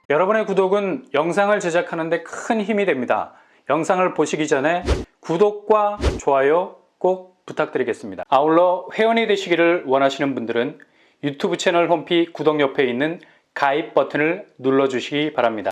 여러분의 구독은 영상을 제작하는 데 큰 힘이 됩니다. 영상을 보시기 전에 구독과 좋아요 꼭 부탁드리겠습니다. 아울러 회원이 되시기를 원하시는 분들은 유튜브 채널 홈피 구독 옆에 있는 가입 버튼을 눌러주시기 바랍니다.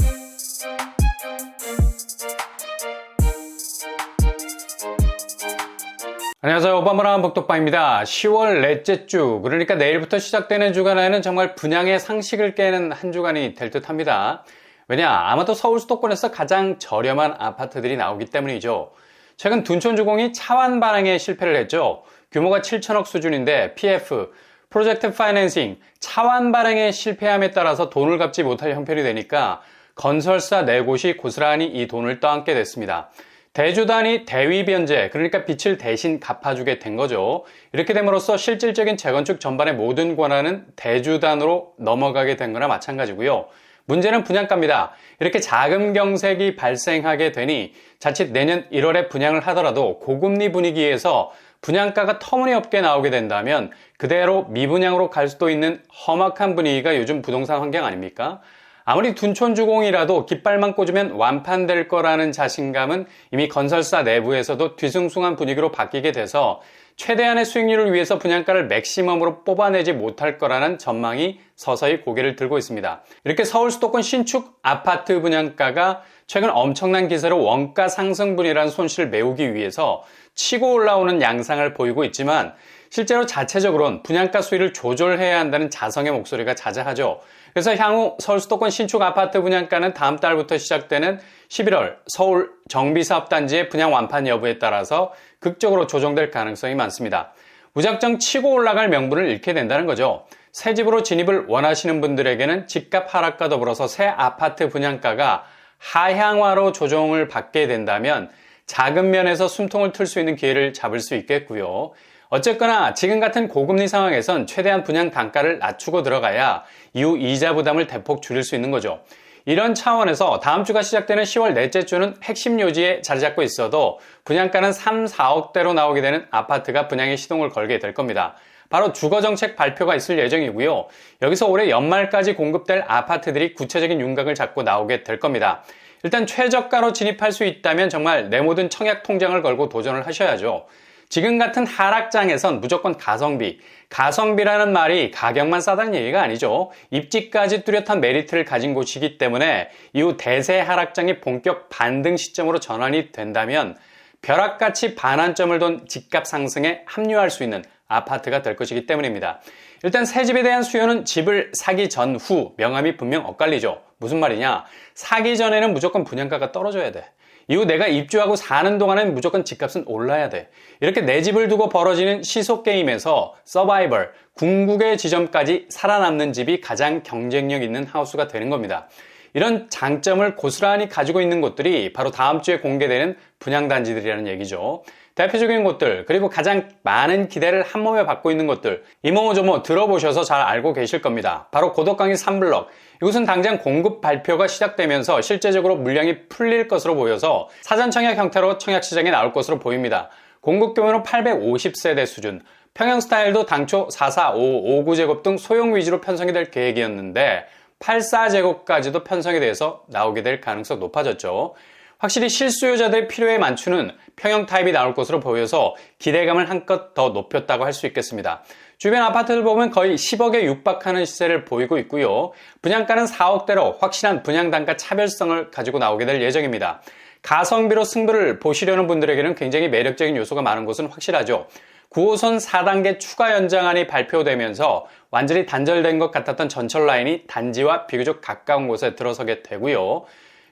안녕하세요. 오바마라한 복덕방입니다. 10월 넷째 주, 그러니까 내일부터 시작되는 주간에는 정말 분양의 상식을 깨는 한 주간이 될 듯 합니다. 왜냐? 아마도 서울 수도권에서 가장 저렴한 아파트들이 나오기 때문이죠. 최근 둔촌주공이 차완 발행에 실패를 했죠. 규모가 7천억 수준인데 PF, 프로젝트 파이낸싱, 차완 발행에 실패함에 따라서 돈을 갚지 못할 형편이 되니까 건설사 4곳이 고스란히 이 돈을 떠안게 됐습니다. 대주단이 대위변제, 그러니까 빚을 대신 갚아주게 된 거죠. 이렇게 됨으로써 실질적인 재건축 전반의 모든 권한은 대주단으로 넘어가게 된 거나 마찬가지고요. 문제는 분양가입니다. 이렇게 자금 경색이 발생하게 되니 자칫 내년 1월에 분양을 하더라도 고금리 분위기에서 분양가가 터무니없게 나오게 된다면 그대로 미분양으로 갈 수도 있는 험악한 분위기가 요즘 부동산 환경 아닙니까? 아무리 둔촌주공이라도 깃발만 꽂으면 완판될 거라는 자신감은 이미 건설사 내부에서도 뒤숭숭한 분위기로 바뀌게 돼서 최대한의 수익률을 위해서 분양가를 맥시멈으로 뽑아내지 못할 거라는 전망이 서서히 고개를 들고 있습니다. 이렇게 서울 수도권 신축 아파트 분양가가 최근 엄청난 기세로 원가 상승분이라는 손실을 메우기 위해서 치고 올라오는 양상을 보이고 있지만 실제로 자체적으로는 분양가 수위를 조절해야 한다는 자성의 목소리가 자자하죠. 그래서 향후 서울 수도권 신축 아파트 분양가는 다음 달부터 시작되는 11월 서울 정비사업단지의 분양 완판 여부에 따라서 극적으로 조정될 가능성이 많습니다. 무작정 치고 올라갈 명분을 잃게 된다는 거죠. 새 집으로 진입을 원하시는 분들에게는 집값 하락과 더불어서 새 아파트 분양가가 하향화로 조정을 받게 된다면 자금 면에서 숨통을 틀 수 있는 기회를 잡을 수 있겠고요. 어쨌거나 지금 같은 고금리 상황에선 최대한 분양 단가를 낮추고 들어가야 이후 이자 부담을 대폭 줄일 수 있는 거죠. 이런 차원에서 다음 주가 시작되는 10월 넷째 주는 핵심 요지에 자리 잡고 있어도 분양가는 3, 4억대로 나오게 되는 아파트가 분양에 시동을 걸게 될 겁니다. 바로 주거정책 발표가 있을 예정이고요. 여기서 올해 연말까지 공급될 아파트들이 구체적인 윤곽을 잡고 나오게 될 겁니다. 일단 최저가로 진입할 수 있다면 정말 내 모든 청약 통장을 걸고 도전을 하셔야죠. 지금 같은 하락장에선 무조건 가성비. 가성비라는 말이 가격만 싸다는 얘기가 아니죠. 입지까지 뚜렷한 메리트를 가진 곳이기 때문에 이후 대세 하락장이 본격 반등 시점으로 전환이 된다면 벼락같이 반환점을 돈 집값 상승에 합류할 수 있는 아파트가 될 것이기 때문입니다. 일단 새 집에 대한 수요는 집을 사기 전후 명암이 분명 엇갈리죠. 무슨 말이냐? 사기 전에는 무조건 분양가가 떨어져야 돼. 이후 내가 입주하고 사는 동안엔 무조건 집값은 올라야 돼. 이렇게 내 집을 두고 벌어지는 시소게임에서 서바이벌, 궁극의 지점까지 살아남는 집이 가장 경쟁력 있는 하우스가 되는 겁니다. 이런 장점을 고스란히 가지고 있는 곳들이 바로 다음 주에 공개되는 분양단지들이라는 얘기죠. 대표적인 곳들, 그리고 가장 많은 기대를 한몸에 받고 있는 곳들, 이모저모 들어보셔서 잘 알고 계실 겁니다. 바로 고덕강이 3블럭. 이곳은 당장 공급 발표가 시작되면서 실제적으로 물량이 풀릴 것으로 보여서 사전 청약 형태로 청약시장에 나올 것으로 보입니다. 공급 규모는 850세대 수준, 평형 스타일도 당초 445, 59제곱 등 소형 위주로 편성이 될 계획이었는데 84제곱까지도 편성이 돼서 나오게 될 가능성이 높아졌죠. 확실히 실수요자들의 필요에 맞추는 평형 타입이 나올 것으로 보여서 기대감을 한껏 더 높였다고 할 수 있겠습니다. 주변 아파트들 보면 거의 10억에 육박하는 시세를 보이고 있고요. 분양가는 4억대로 확실한 분양단가 차별성을 가지고 나오게 될 예정입니다. 가성비로 승부를 보시려는 분들에게는 굉장히 매력적인 요소가 많은 것은 확실하죠. 9호선 4단계 추가 연장안이 발표되면서 완전히 단절된 것 같았던 전철 라인이 단지와 비교적 가까운 곳에 들어서게 되고요.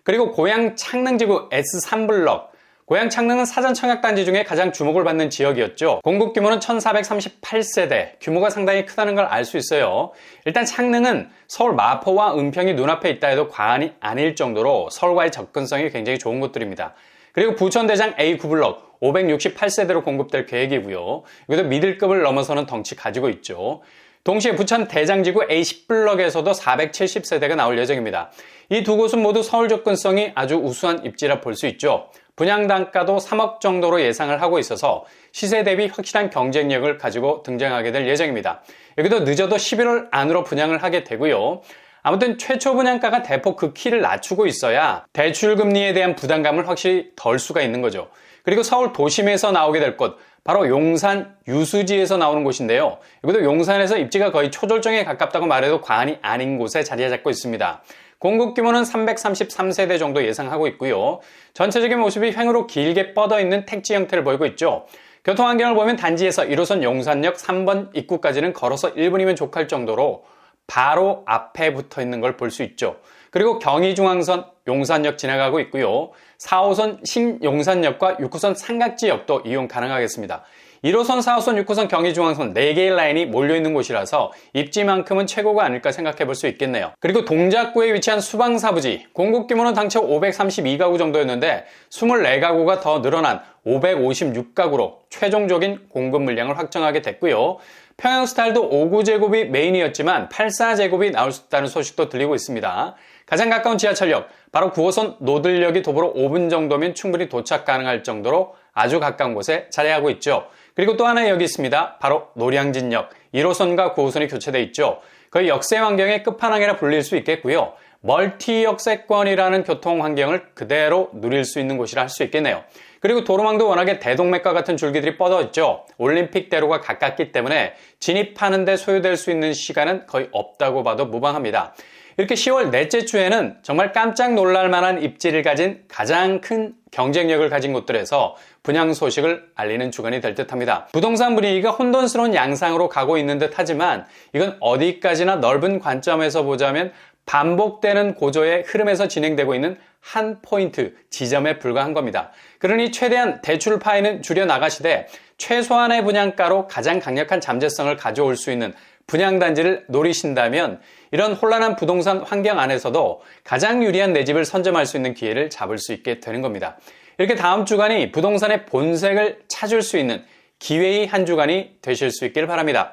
그리고 고양 창릉지구 S3블럭, 고양 창릉은 사전 청약단지 중에 가장 주목을 받는 지역이었죠. 공급 규모는 1438세대, 규모가 상당히 크다는 걸 알 수 있어요. 일단 창릉은 서울 마포와 은평이 눈앞에 있다 해도 과언이 아닐 정도로 서울과의 접근성이 굉장히 좋은 곳들입니다. 그리고 부천대장 A9블럭 568세대로 공급될 계획이고요. 이것도 미들급을 넘어서는 덩치 가지고 있죠. 동시에 부천 대장지구 A10블럭에서도 470세대가 나올 예정입니다. 이 두 곳은 모두 서울 접근성이 아주 우수한 입지라 볼 수 있죠. 분양 단가도 3억 정도로 예상을 하고 있어서 시세 대비 확실한 경쟁력을 가지고 등장하게 될 예정입니다. 여기도 늦어도 11월 안으로 분양을 하게 되고요. 아무튼 최초 분양가가 대폭 그 키를 낮추고 있어야 대출금리에 대한 부담감을 확실히 덜 수가 있는 거죠. 그리고 서울 도심에서 나오게 될 곳, 바로 용산 유수지에서 나오는 곳인데요. 이것도 용산에서 입지가 거의 초절정에 가깝다고 말해도 과언이 아닌 곳에 자리 잡고 있습니다. 공급 규모는 333세대 정도 예상하고 있고요. 전체적인 모습이 횡으로 길게 뻗어 있는 택지 형태를 보이고 있죠. 교통 환경을 보면 단지에서 1호선 용산역 3번 입구까지는 걸어서 1분이면 족할 정도로 바로 앞에 붙어 있는 걸 볼 수 있죠. 그리고 경의중앙선 용산역 지나가고 있고요. 4호선 신용산역과 6호선 삼각지역도 이용 가능하겠습니다. 1호선, 4호선, 6호선, 경의중앙선 4개의 라인이 몰려있는 곳이라서 입지만큼은 최고가 아닐까 생각해 볼 수 있겠네요. 그리고 동작구에 위치한 수방사부지, 공급 규모는 당초 532가구 정도였는데 24가구가 더 늘어난 556가구로 최종적인 공급 물량을 확정하게 됐고요. 평형 스타일도 5구제곱이 메인이었지만 84제곱이 나올 수 있다는 소식도 들리고 있습니다. 가장 가까운 지하철역, 바로 9호선 노들역이 도보로 5분 정도면 충분히 도착 가능할 정도로 아주 가까운 곳에 자리하고 있죠. 그리고 또 하나 여기 있습니다. 바로 노량진역, 1호선과 9호선이 교체되어 있죠. 거의 역세 환경의 끝판왕이라 불릴 수 있겠고요. 멀티 역세권이라는 교통 환경을 그대로 누릴 수 있는 곳이라 할 수 있겠네요. 그리고 도로망도 워낙에 대동맥과 같은 줄기들이 뻗어 있죠. 올림픽대로가 가깝기 때문에 진입하는 데 소요될 수 있는 시간은 거의 없다고 봐도 무방합니다. 이렇게 10월 넷째 주에는 정말 깜짝 놀랄 만한 입지를 가진 가장 큰 경쟁력을 가진 곳들에서 분양 소식을 알리는 주간이 될 듯합니다. 부동산 분위기가 혼돈스러운 양상으로 가고 있는 듯 하지만 이건 어디까지나 넓은 관점에서 보자면 반복되는 고조의 흐름에서 진행되고 있는 한 포인트 지점에 불과한 겁니다. 그러니 최대한 대출 파이는 줄여나가시되 최소한의 분양가로 가장 강력한 잠재성을 가져올 수 있는 분양단지를 노리신다면 이런 혼란한 부동산 환경 안에서도 가장 유리한 내 집을 선점할 수 있는 기회를 잡을 수 있게 되는 겁니다. 이렇게 다음 주간이 부동산의 본색을 찾을 수 있는 기회의 한 주간이 되실 수 있길 바랍니다.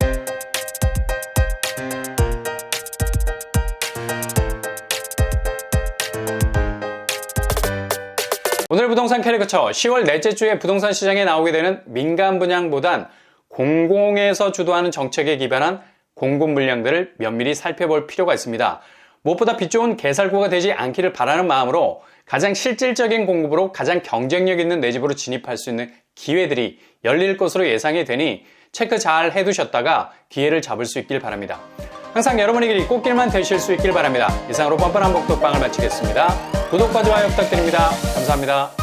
오늘 부동산 캐리커처 10월 넷째 주에 부동산 시장에 나오게 되는 민간 분양보단 공공에서 주도하는 정책에 기반한 공급 물량들을 면밀히 살펴볼 필요가 있습니다. 무엇보다 빛 좋은 개살구가 되지 않기를 바라는 마음으로 가장 실질적인 공급으로 가장 경쟁력 있는 내 집으로 진입할 수 있는 기회들이 열릴 것으로 예상이 되니 체크 잘 해두셨다가 기회를 잡을 수 있길 바랍니다. 항상 여러분의 길이 꽃길만 되실 수 있길 바랍니다. 이상으로 뻔뻔한 복덕방을 마치겠습니다. 구독과 좋아요 부탁드립니다. 감사합니다.